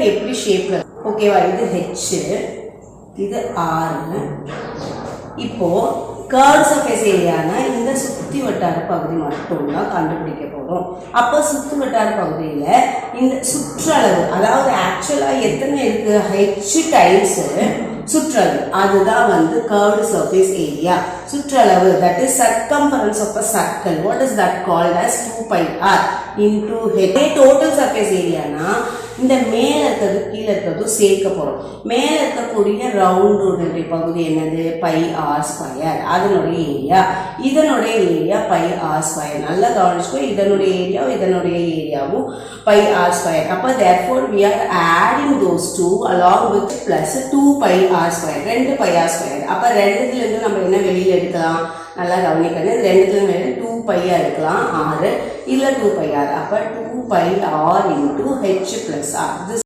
எப்படி ஷேப்ல ஓகேவா? இது ஹெச், இது ஆர். இப்போ கர்வ்ஸ் சர்ஃபேஸ் ஏரியானா இந்த சுத்தி வட்டார பகுதி மட்டும் தான் கண்டுபிடிக்க போறோம். அப்போ சுத்து வட்டார பகுதியில இந்த சுற்றளவு, அதாவது ஆக்சுவலா எத்தனை இருக்கு, ஹெச் டைம்ஸ் சுற்றளவு, அதுதான் வந்து curved surface area. சுற்றளவு, that is circumference of a circle. What is that called as 2 pi r into h. Total surface area na இந்த மேல இருக்கிறது கீழே இருக்கிறது சேர்க்க போறோம். மேல இருக்கக்கூடிய ரவுண்ட் பகுதி என்னது, பை ஆர் ஸ்கொயர், அதனுடைய ஏரியா. இதனுடைய ஏரியா பை ஆர் ஸ்கொயர். நல்லா கவனிச்சுக்கோ, இதனுடைய ஏரியாவும் பை ஆர் ஸ்கொயர். அப்போ therefore we are adding those two along with plus 2 pi r square, 2 pi r square. அப்போ ரெண்டுத்துல இருந்து நம்ம என்ன வெளியில எடுக்கலாம், நல்லா கவனிக்கணும். ரெண்டுத்துல மேல 2 pi எடுக்கலாம், r இல்ல 2 pi r. அப்போ 2 pi r into h plus r.